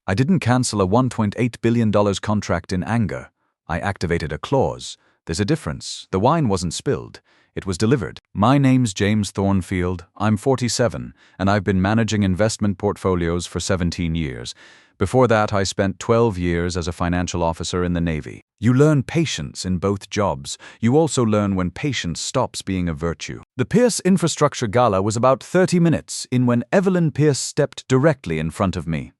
I didn't cancel a $1.8 billion contract in anger. I activated a clause. There's a difference. The wine wasn't spilled. It was delivered. My name's James Thornfield. I'm 47, and I've been managing investment portfolios for 17 years. Before that, I spent 12 years as a financial officer in the Navy. You learn patience in both jobs. You also learn when patience stops being a virtue. The Pierce Infrastructure Gala was about 30 minutes in when Evelyn Pierce stepped directly in front of me.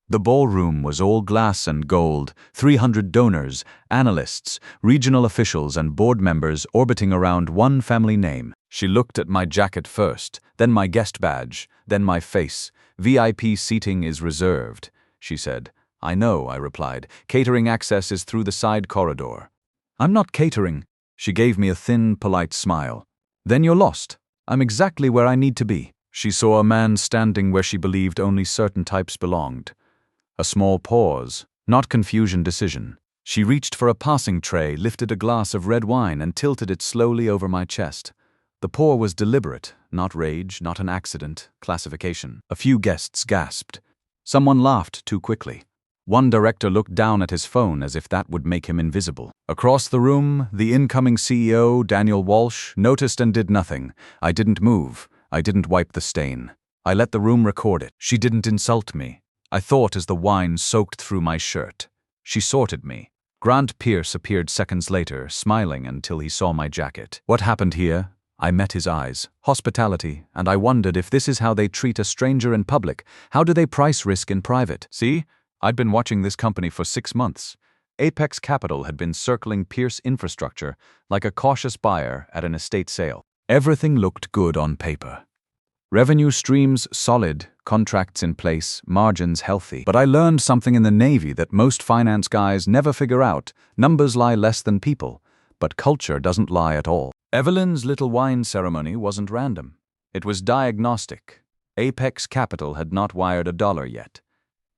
The ballroom was all glass and gold, 300 donors, analysts, regional officials and board members orbiting around one family name. She looked at my jacket first, then my guest badge, then my face. VIP seating is reserved, she said. I know, I replied. Catering access is through the side corridor. I'm not catering. She gave me a thin, polite smile. Then you're lost. I'm exactly where I need to be. She saw a man standing where she believed only certain types belonged. A small pause, not confusion, decision. She reached for a passing tray, lifted a glass of red wine and tilted it slowly over my chest. The pour was deliberate, not rage, not an accident, classification. A few guests gasped. Someone laughed too quickly. One director looked down at his phone as if that would make him invisible. Across the room, the incoming CEO, Daniel Walsh, noticed and did nothing. I didn't move. I didn't wipe the stain. I let the room record it. She didn't insult me. I thought as the wine soaked through my shirt. She sorted me. Grant Pierce appeared seconds later, smiling until he saw my jacket. What happened here? I met his eyes. Hospitality, and I wondered if this is how they treat a stranger in public. How do they price risk in private? See? I'd been watching this company for 6 months. Apex Capital had been circling Pierce Infrastructure like a cautious buyer at an estate sale. Everything looked good on paper. Revenue streams solid, contracts in place, margins healthy. But I learned something in the Navy that most finance guys never figure out. Numbers lie less than people, but culture doesn't lie at all. Evelyn's little wine ceremony wasn't random. It was diagnostic. Apex Capital had not wired $1 yet.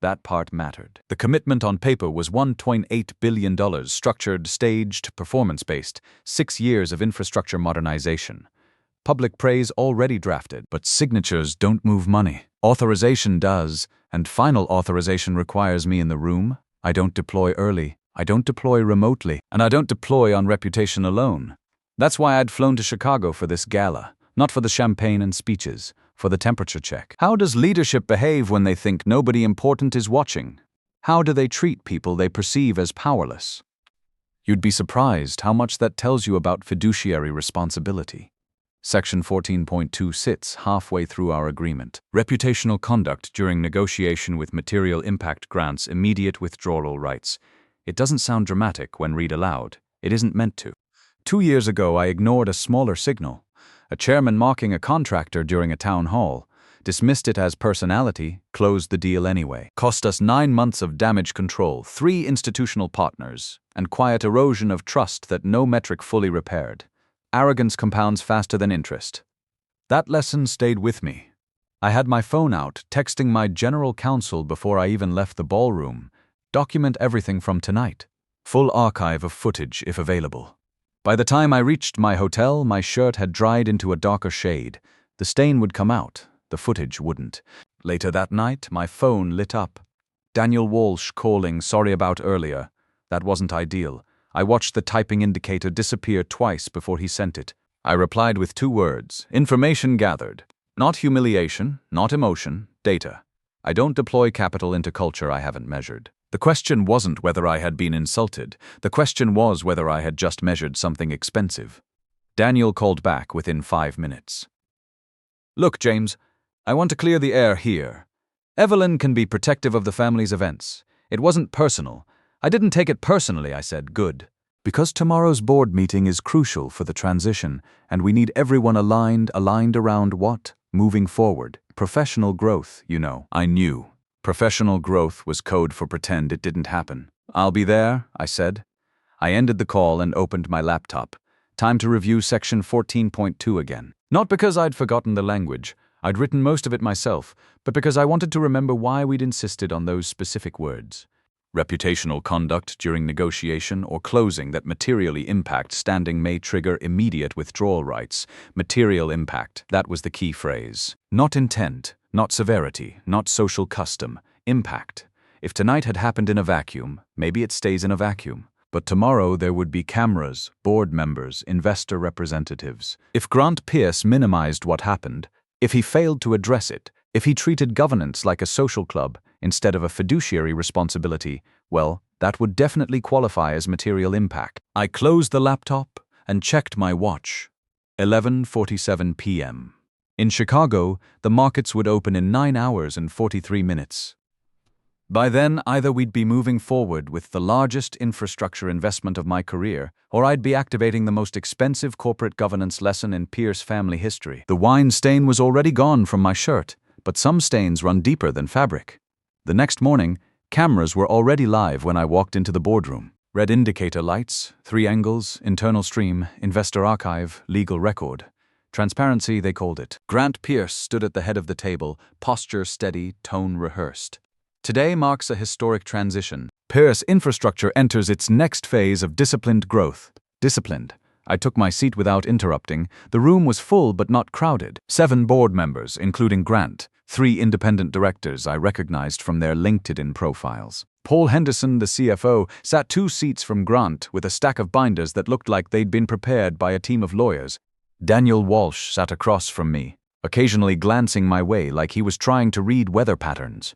That part mattered. The commitment on paper was $1.8 billion, structured, staged, performance-based, 6 years of infrastructure modernization. Public praise already drafted, but signatures don't move money. Authorization does, and final authorization requires me in the room. I don't deploy early, I don't deploy remotely, and I don't deploy on reputation alone. That's why I'd flown to Chicago for this gala, not for the champagne and speeches, for the temperature check. How does leadership behave when they think nobody important is watching? How do they treat people they perceive as powerless? You'd be surprised how much that tells you about fiduciary responsibility. Section 14.2 sits halfway through our agreement. Reputational conduct during negotiation with material impact grants immediate withdrawal rights. It doesn't sound dramatic when read aloud. It isn't meant to. 2 years ago, I ignored a smaller signal. A chairman mocking a contractor during a town hall. Dismissed it as personality, closed the deal anyway. Cost us 9 months of damage control, 3 institutional partners, and quiet erosion of trust that no metric fully repaired. Arrogance compounds faster than interest. That lesson stayed with me. I had my phone out, texting my general counsel before I even left the ballroom. Document everything from tonight. Full archive of footage if available. By the time I reached my hotel, my shirt had dried into a darker shade. The stain would come out, the footage wouldn't. Later that night, my phone lit up. Daniel Walsh calling, sorry about earlier. That wasn't ideal. I watched the typing indicator disappear twice before he sent it. I replied with 2 words, information gathered. Not humiliation, not emotion, data. I don't deploy capital into culture I haven't measured. The question wasn't whether I had been insulted. The question was whether I had just measured something expensive. Daniel called back within 5 minutes. Look, James, I want to clear the air here. Evelyn can be protective of the family's events. It wasn't personal. I didn't take it personally, I said. Good. Because tomorrow's board meeting is crucial for the transition, and we need everyone aligned around what? Moving forward. Professional growth, you know. I knew. Professional growth was code for pretend it didn't happen. I'll be there, I said. I ended the call and opened my laptop. Time to review section 14.2 again. Not because I'd forgotten the language. I'd written most of it myself, but because I wanted to remember why we'd insisted on those specific words. Reputational conduct during negotiation or closing that materially impact standing may trigger immediate withdrawal rights. Material impact, that was the key phrase. Not intent, not severity, not social custom. Impact. If tonight had happened in a vacuum, maybe it stays in a vacuum. But tomorrow there would be cameras, board members, investor representatives. If Grant Pierce minimized what happened, if he failed to address it, if he treated governance like a social club instead of a fiduciary responsibility, well, that would definitely qualify as material impact. I closed the laptop and checked my watch. 11:47 p.m. In Chicago, the markets would open in 9 hours and 43 minutes. By then, either we'd be moving forward with the largest infrastructure investment of my career, or I'd be activating the most expensive corporate governance lesson in Pierce family history. The wine stain was already gone from my shirt, but some stains run deeper than fabric. The next morning, cameras were already live when I walked into the boardroom. Red indicator lights, 3 angles, internal stream, investor archive, legal record. Transparency, they called it. Grant Pierce stood at the head of the table, posture steady, tone rehearsed. Today marks a historic transition. Pierce infrastructure enters its next phase of disciplined growth. Disciplined. I took my seat without interrupting. The room was full but not crowded. 7 board members, including Grant. 3 independent directors I recognized from their LinkedIn profiles. Paul Henderson, the CFO, sat 2 seats from Grant with a stack of binders that looked like they'd been prepared by a team of lawyers. Daniel Walsh sat across from me, occasionally glancing my way like he was trying to read weather patterns.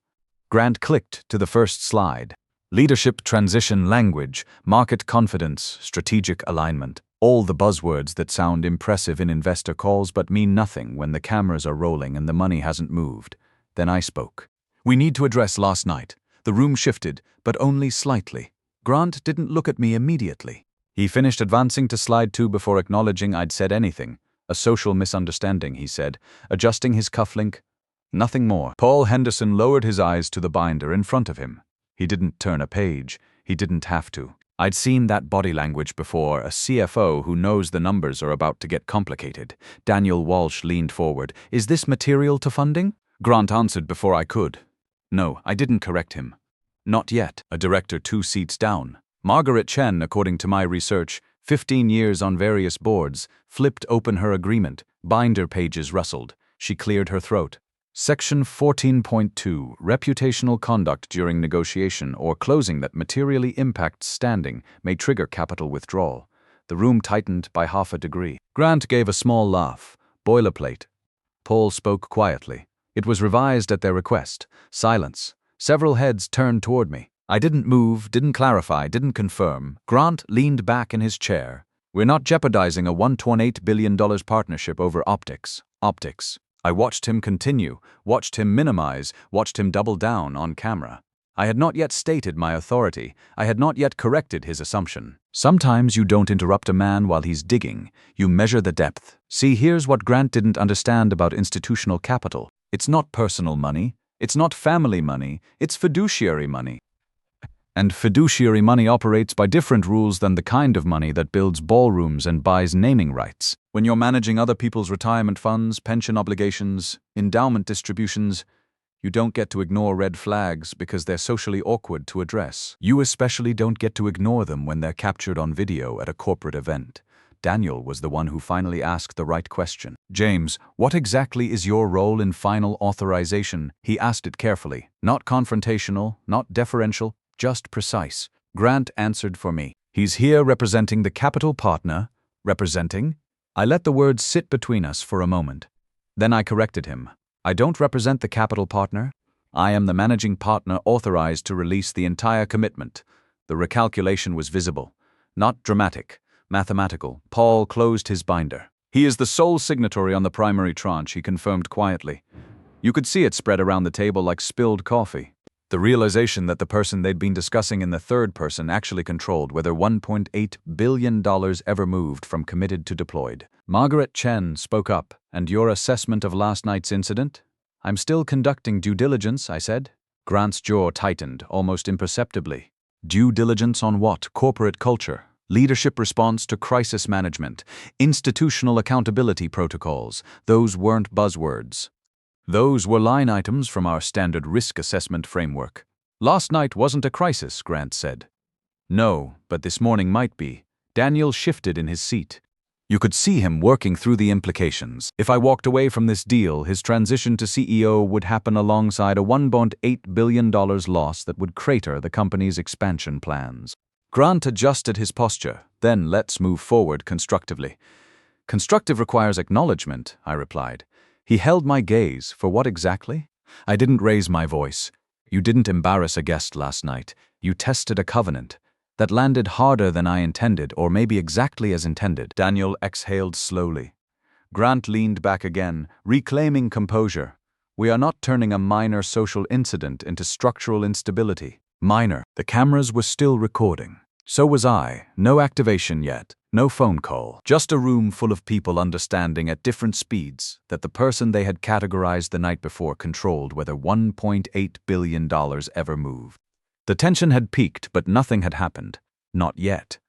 Grant clicked to the first slide. Leadership transition language, market confidence, strategic alignment. All the buzzwords that sound impressive in investor calls but mean nothing when the cameras are rolling and the money hasn't moved. Then I spoke. We need to address last night. The room shifted, but only slightly. Grant didn't look at me immediately. He finished advancing to slide 2 before acknowledging I'd said anything. A social misunderstanding, he said, adjusting his cufflink. Nothing more. Paul Henderson lowered his eyes to the binder in front of him. He didn't turn a page. He didn't have to. I'd seen that body language before, a CFO who knows the numbers are about to get complicated. Daniel Walsh leaned forward. Is this material to funding? Grant answered before I could. No, I didn't correct him. Not yet. A director 2 seats down. Margaret Chen, according to my research, 15 years on various boards, flipped open her agreement. Binder pages rustled. She cleared her throat. Section 14.2, reputational conduct during negotiation or closing that materially impacts standing may trigger capital withdrawal. The room tightened by half a degree. Grant gave a small laugh. Boilerplate. Paul spoke quietly. It was revised at their request. Silence. Several heads turned toward me. I didn't move, didn't clarify, didn't confirm. Grant leaned back in his chair. We're not jeopardizing a $1.8 billion partnership over optics. Optics. I watched him continue, watched him minimize, watched him double down on camera. I had not yet stated my authority. I had not yet corrected his assumption. Sometimes you don't interrupt a man while he's digging. You measure the depth. See, here's what Grant didn't understand about institutional capital. It's not personal money. It's not family money. It's fiduciary money. And fiduciary money operates by different rules than the kind of money that builds ballrooms and buys naming rights. When you're managing other people's retirement funds, pension obligations, endowment distributions, you don't get to ignore red flags because they're socially awkward to address. You especially don't get to ignore them when they're captured on video at a corporate event. Daniel was the one who finally asked the right question. James, what exactly is your role in final authorization? He asked it carefully. Not confrontational, not deferential, just precise. Grant answered for me. He's here representing the capital partner. Representing? I let the words sit between us for a moment. Then I corrected him. I don't represent the capital partner. I am the managing partner authorized to release the entire commitment. The recalculation was visible. Not dramatic. Mathematical. Paul closed his binder. He is the sole signatory on the primary tranche, he confirmed quietly. You could see it spread around the table like spilled coffee. The realization that the person they'd been discussing in the third person actually controlled whether $1.8 billion ever moved from committed to deployed. Margaret Chen spoke up. And your assessment of last night's incident? I'm still conducting due diligence, I said. Grant's jaw tightened, almost imperceptibly. Due diligence on what? Corporate culture. Leadership response to crisis management. Institutional accountability protocols. Those weren't buzzwords. Those were line items from our standard risk assessment framework. Last night wasn't a crisis, Grant said. No, but this morning might be. Daniel shifted in his seat. You could see him working through the implications. If I walked away from this deal, his transition to CEO would happen alongside a $1.8 billion loss that would crater the company's expansion plans. Grant adjusted his posture. Then let's move forward constructively. Constructive requires acknowledgement, I replied. He held my gaze. For what exactly? I didn't raise my voice. You didn't embarrass a guest last night. You tested a covenant. That landed harder than I intended, or maybe exactly as intended. Daniel exhaled slowly. Grant leaned back again, reclaiming composure. We are not turning a minor social incident into structural instability. Minor. The cameras were still recording. So was I. No activation yet. No phone call. Just a room full of people understanding at different speeds that the person they had categorized the night before controlled whether $1.8 billion ever moved. The tension had peaked, but nothing had happened. Not yet.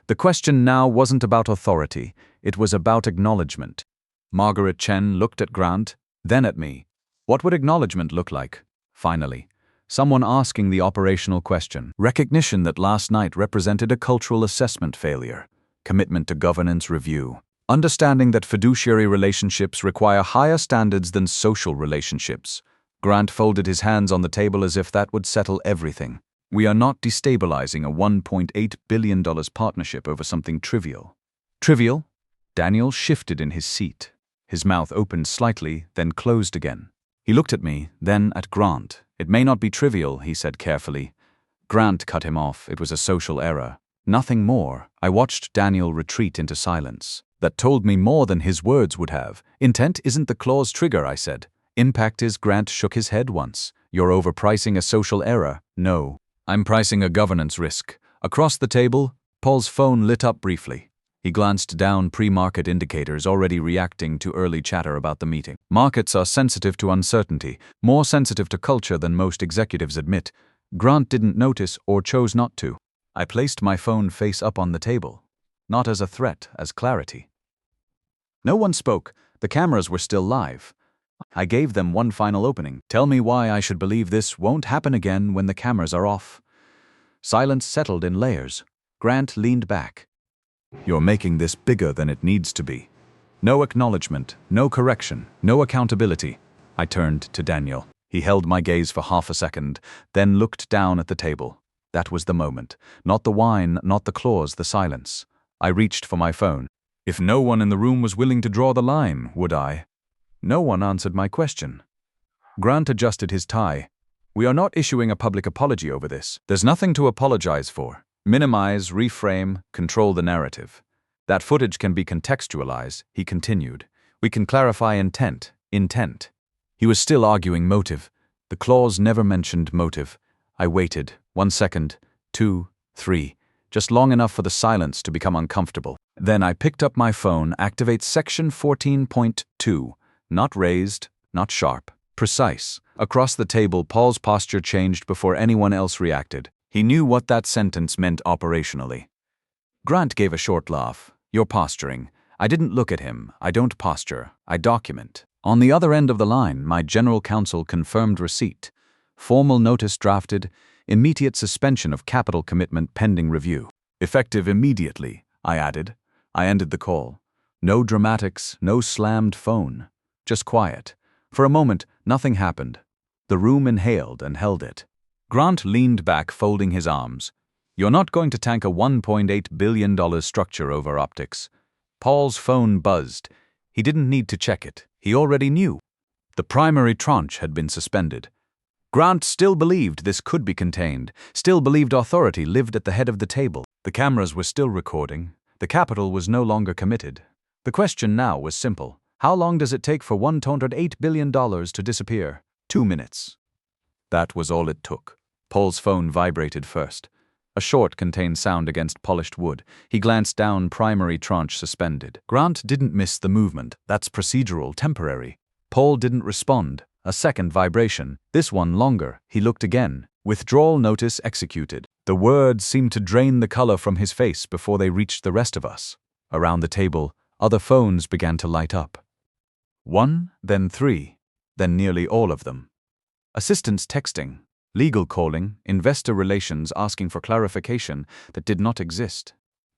The question now wasn't about authority, it was about acknowledgement. Margaret Chen looked at Grant, then at me. What would acknowledgement look like? Finally, someone asking the operational question. Recognition that last night represented a cultural assessment failure. Commitment to governance review. Understanding that fiduciary relationships require higher standards than social relationships. Grant folded his hands on the table as if that would settle everything. We are not destabilizing a $1.8 billion partnership over something trivial. Trivial? Daniel shifted in his seat. His mouth opened slightly, then closed again. He looked at me, then at Grant. It may not be trivial, he said carefully. Grant cut him off. It was a social error. Nothing more. I watched Daniel retreat into silence. That told me more than his words would have. Intent isn't the clause trigger, I said. Impact is. Grant shook his head once. You're overpricing a social error. No. I'm pricing a governance risk. Across the table, Paul's phone lit up briefly. He glanced down pre-market indicators already reacting to early chatter about the meeting. Markets are sensitive to uncertainty, more sensitive to culture than most executives admit. Grant didn't notice or chose not to. I placed my phone face up on the table. Not as a threat, as clarity. No one spoke. The cameras were still live. I gave them one final opening. Tell me why I should believe this won't happen again when the cameras are off. Silence settled in layers. Grant leaned back. You're making this bigger than it needs to be. No acknowledgement, no correction, no accountability. I turned to Daniel. He held my gaze for half a second, then looked down at the table. That was the moment. Not the wine, not the clause, the silence. I reached for my phone. If no one in the room was willing to draw the line, would I? No one answered my question. Grant adjusted his tie. We are not issuing a public apology over this. There's nothing to apologize for. Minimize, reframe, control the narrative. That footage can be contextualized, he continued. We can clarify intent. He was still arguing motive. The clause never mentioned motive. I waited. 1 second, 2, 3, just long enough for the silence to become uncomfortable. Then I picked up my phone, activate section 14.2. Not raised, not sharp, precise. Across the table, Paul's posture changed before anyone else reacted. He knew what that sentence meant operationally. Grant gave a short laugh. You're posturing. I didn't look at him. I don't posture. I document. On the other end of the line, my general counsel confirmed receipt. Formal notice drafted. Immediate suspension of capital commitment pending review. Effective immediately, I added. I ended the call. No dramatics, no slammed phone. Just quiet. For a moment, nothing happened. The room inhaled and held it. Grant leaned back, folding his arms. You're not going to tank a $1.8 billion structure over optics. Paul's phone buzzed. He didn't need to check it. He already knew. The primary tranche had been suspended. Grant still believed this could be contained, still believed authority lived at the head of the table. The cameras were still recording. The capital was no longer committed. The question now was simple. How long does it take for $1.8 billion to disappear? 2 minutes. That was all it took. Paul's phone vibrated first. A short, contained sound against polished wood. He glanced down, primary tranche suspended. Grant didn't miss the movement. That's procedural, temporary. Paul didn't respond. A second vibration. This one longer. He looked again. Withdrawal notice executed. The words seemed to drain the color from his face before they reached the rest of us. Around the table, other phones began to light up. 1, then 3, then nearly all of them. Assistants texting, legal calling, investor relations asking for clarification that did not exist.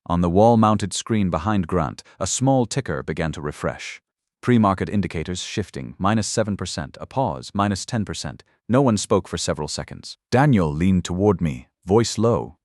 On the wall-mounted screen behind Grant, a small ticker began to refresh. Pre-market indicators shifting, -7%, a pause, -10%. No one spoke for several seconds. Daniel leaned toward me, voice low.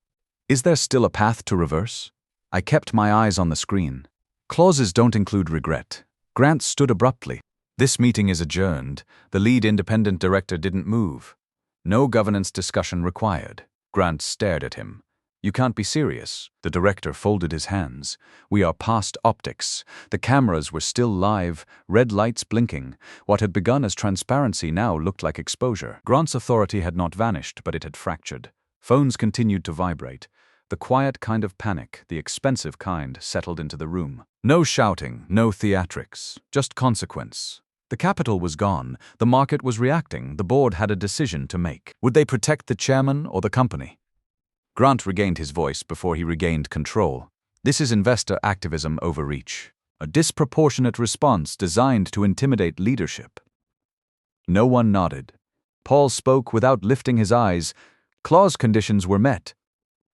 Is there still a path to reverse? I kept my eyes on the screen. Clauses don't include regret. Grant stood abruptly. This meeting is adjourned. The lead independent director didn't move. No governance discussion required. Grant stared at him. You can't be serious. The director folded his hands. We are past optics. The cameras were still live, red lights blinking. What had begun as transparency now looked like exposure. Grant's authority had not vanished, but it had fractured. Phones continued to vibrate. The quiet kind of panic, the expensive kind, settled into the room. No shouting, no theatrics, just consequence. The capital was gone. The market was reacting. The board had a decision to make. Would they protect the chairman or the company? Grant regained his voice before he regained control. This is investor activism overreach. A disproportionate response designed to intimidate leadership. No one nodded. Paul spoke without lifting his eyes. Clause conditions were met.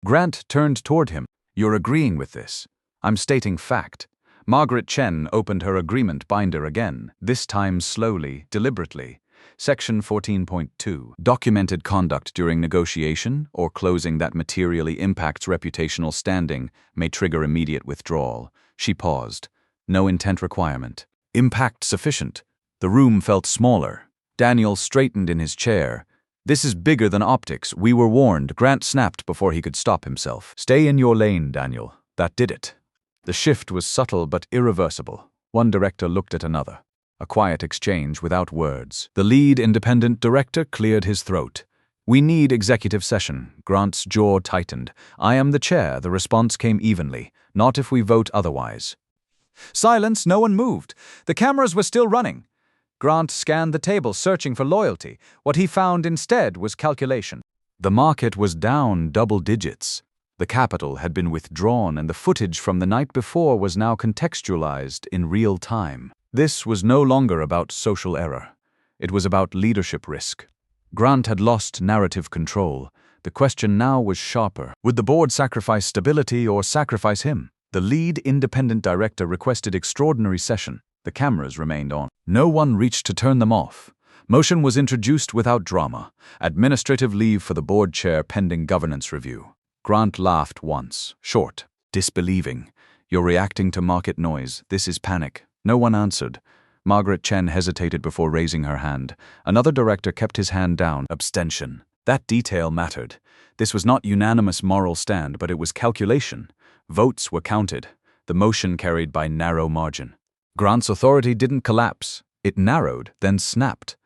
Grant turned toward him. You're agreeing with this. I'm stating fact. Margaret Chen opened her agreement binder again, this time slowly, deliberately. Section 14.2. Documented conduct during negotiation or closing that materially impacts reputational standing may trigger immediate withdrawal. She paused. No intent requirement. Impact sufficient. The room felt smaller. Daniel straightened in his chair. This is bigger than optics. We were warned. Grant snapped before he could stop himself. Stay in your lane, Daniel. That did it. The shift was subtle but irreversible. One director looked at another. A quiet exchange without words. The lead independent director cleared his throat. We need executive session. Grant's jaw tightened. I am the chair. The response came evenly. Not if we vote otherwise. Silence. No one moved. The cameras were still running. Grant scanned the table, searching for loyalty. What he found instead was calculation. The market was down double digits. The capital had been withdrawn, and the footage from the night before was now contextualized in real time. This was no longer about social error. It was about leadership risk. Grant had lost narrative control. The question now was sharper. Would the board sacrifice stability or sacrifice him? The lead independent director requested extraordinary session. The cameras remained on. No one reached to turn them off. Motion was introduced without drama. Administrative leave for the board chair pending governance review. Grant laughed once, short, disbelieving. You're reacting to market noise. This is panic. No one answered. Margaret Chen hesitated before raising her hand. Another director kept his hand down. Abstention. That detail mattered. This was not unanimous moral stand, but it was calculation. Votes were counted. The motion carried by narrow margin. Grant's authority didn't collapse. It narrowed, then snapped.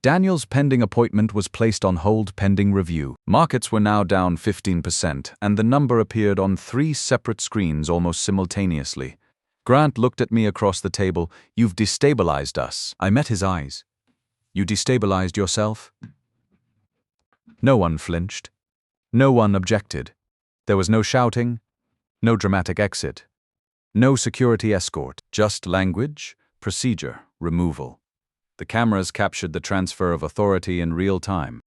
Daniel's pending appointment was placed on hold pending review. Markets were now down 15%, and the number appeared on 3 separate screens almost simultaneously. Grant looked at me across the table. You've destabilized us. I met his eyes. You destabilized yourself? No one flinched. No one objected. There was no shouting, no dramatic exit, no security escort, just language, procedure, removal. The cameras captured the transfer of authority in real time.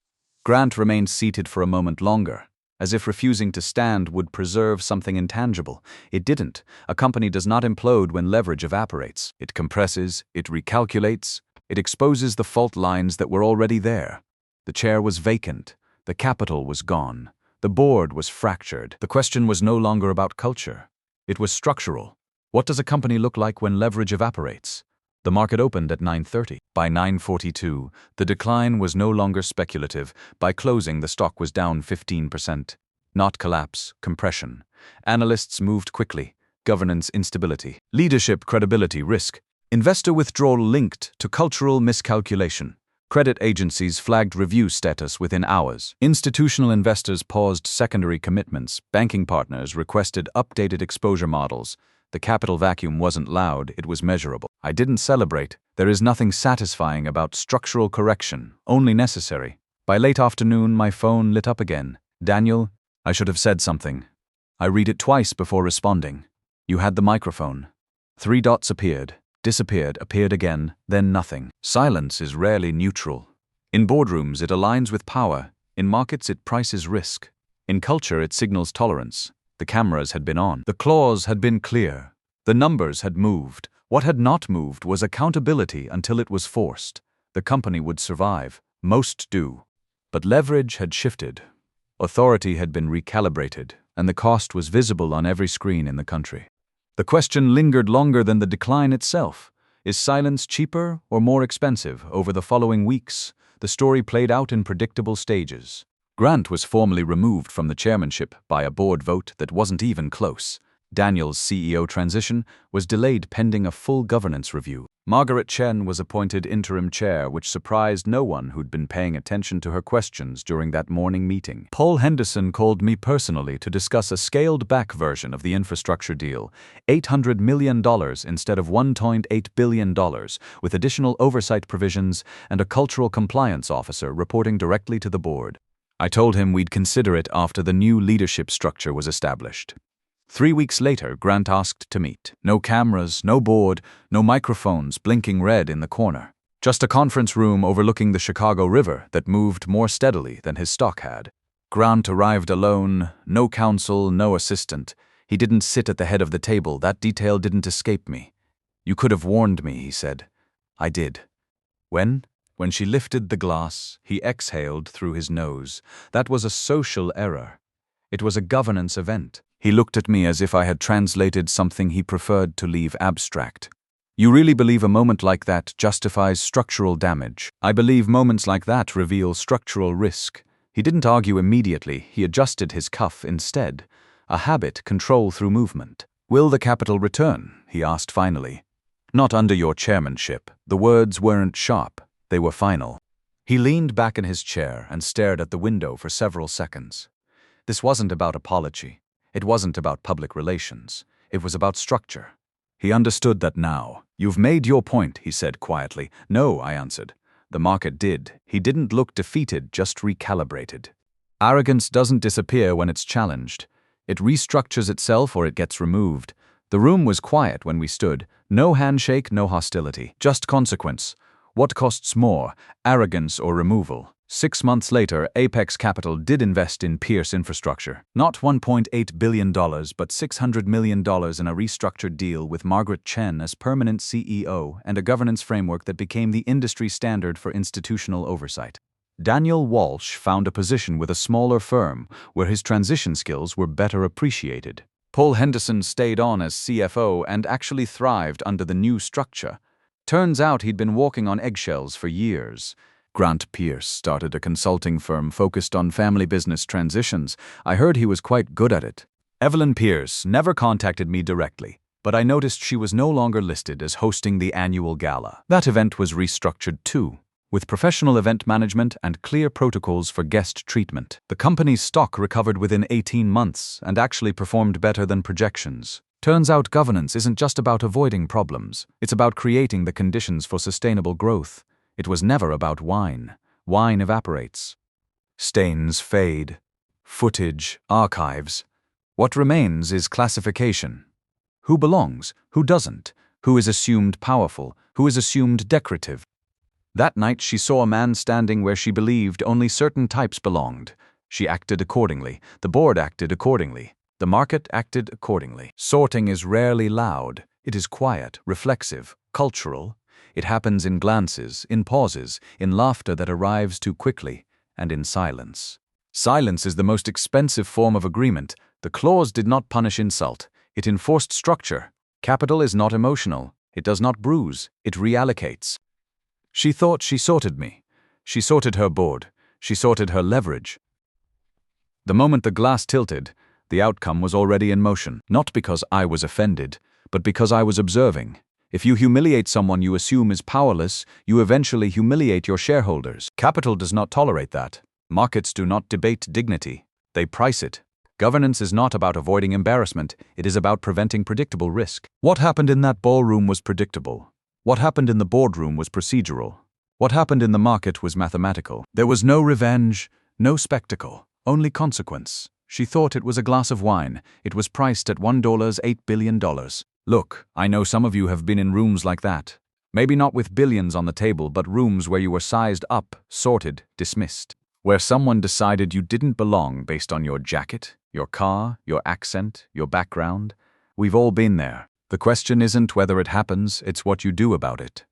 Grant remained seated for a moment longer, as if refusing to stand would preserve something intangible. It didn't. A company does not implode when leverage evaporates. It compresses, it recalculates, it exposes the fault lines that were already there. The chair was vacant. The capital was gone. The board was fractured. The question was no longer about culture. It was structural. What does a company look like when leverage evaporates? The market opened at 9:30. By 9:42, the decline was no longer speculative. By closing, the stock was down 15%. Not collapse, compression. Analysts moved quickly. Governance instability. Leadership credibility risk. Investor withdrawal linked to cultural miscalculation. Credit agencies flagged review status within hours. Institutional investors paused secondary commitments. Banking partners requested updated exposure models. The capital vacuum wasn't loud, it was measurable. I didn't celebrate. There is nothing satisfying about structural correction, only necessary. By late afternoon, my phone lit up again. Daniel, I should have said something. I read it twice before responding. You had the microphone. 3 dots appeared, disappeared, appeared again, then nothing. Silence is rarely neutral. In boardrooms, it aligns with power. In markets, it prices risk. In culture, it signals tolerance. The cameras had been on. The clause had been clear. The numbers had moved. What had not moved was accountability until it was forced. The company would survive. Most do. But leverage had shifted. Authority had been recalibrated, and the cost was visible on every screen in the country. The question lingered longer than the decline itself. Is silence cheaper or more expensive? Over the following weeks, the story played out in predictable stages. Grant was formally removed from the chairmanship by a board vote that wasn't even close. Daniel's CEO transition was delayed pending a full governance review. Margaret Chen was appointed interim chair, which surprised no one who'd been paying attention to her questions during that morning meeting. Paul Henderson called me personally to discuss a scaled-back version of the infrastructure deal, $800 million instead of $1.8 billion, with additional oversight provisions and a cultural compliance officer reporting directly to the board. I told him we'd consider it after the new leadership structure was established. 3 weeks later, Grant asked to meet. No cameras, no board, no microphones blinking red in the corner. Just a conference room overlooking the Chicago River that moved more steadily than his stock had. Grant arrived alone, no counsel, no assistant. He didn't sit at the head of the table. That detail didn't escape me. You could have warned me, he said. I did. When? When she lifted the glass, he exhaled through his nose. That was a social error. It was a governance event. He looked at me as if I had translated something he preferred to leave abstract. You really believe a moment like that justifies structural damage? I believe moments like that reveal structural risk. He didn't argue immediately, he adjusted his cuff instead. A habit, control through movement. Will the capital return? He asked finally. Not under your chairmanship. The words weren't sharp, they were final. He leaned back in his chair and stared at the window for several seconds. This wasn't about apology. It wasn't about public relations. It was about structure. He understood that now. You've made your point, he said quietly. No, I answered. The market did. He didn't look defeated, just recalibrated. Arrogance doesn't disappear when it's challenged. It restructures itself or it gets removed. The room was quiet when we stood. No handshake, no hostility. Just consequence. What costs more, arrogance or removal? 6 months later, Apex Capital did invest in Pierce infrastructure. Not $1.8 billion, but $600 million in a restructured deal with Margaret Chen as permanent CEO and a governance framework that became the industry standard for institutional oversight. Daniel Walsh found a position with a smaller firm where his transition skills were better appreciated. Paul Henderson stayed on as CFO and actually thrived under the new structure. Turns out he'd been walking on eggshells for years. Grant Pierce started a consulting firm focused on family business transitions. I heard he was quite good at it. Evelyn Pierce never contacted me directly, but I noticed she was no longer listed as hosting the annual gala. That event was restructured too, with professional event management and clear protocols for guest treatment. The company's stock recovered within 18 months and actually performed better than projections. Turns out governance isn't just about avoiding problems. It's about creating the conditions for sustainable growth. It was never about wine. Wine evaporates. Stains fade. Footage, archives. What remains is classification. Who belongs? Who doesn't? Who is assumed powerful? Who is assumed decorative? That night she saw a man standing where she believed only certain types belonged. She acted accordingly. The board acted accordingly. The market acted accordingly. Sorting is rarely loud. It is quiet, reflexive, cultural. It happens in glances, in pauses, in laughter that arrives too quickly, and in silence. Silence is the most expensive form of agreement. The clause did not punish insult. It enforced structure. Capital is not emotional. It does not bruise. It reallocates. She thought she sorted me. She sorted her board. She sorted her leverage. The moment the glass tilted, the outcome was already in motion. Not because I was offended, but because I was observing. If you humiliate someone you assume is powerless, you eventually humiliate your shareholders. Capital does not tolerate that. Markets do not debate dignity. They price it. Governance is not about avoiding embarrassment. It is about preventing predictable risk. What happened in that ballroom was predictable. What happened in the boardroom was procedural. What happened in the market was mathematical. There was no revenge, no spectacle, only consequence. She thought it was a glass of wine. It was priced at $1.8 billion. Look, I know some of you have been in rooms like that. Maybe not with billions on the table, but rooms where you were sized up, sorted, dismissed. where someone decided you didn't belong based on your jacket, your car, your accent, your background. We've all been there. The question isn't whether it happens, it's what you do about it.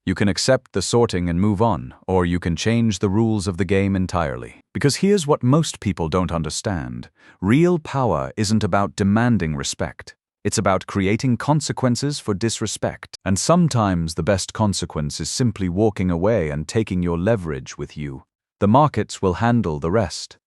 You can accept the sorting and move on, or you can change the rules of the game entirely. Because here's what most people don't understand. Real power isn't about demanding respect. It's about creating consequences for disrespect. And sometimes the best consequence is simply walking away and taking your leverage with you. The markets will handle the rest.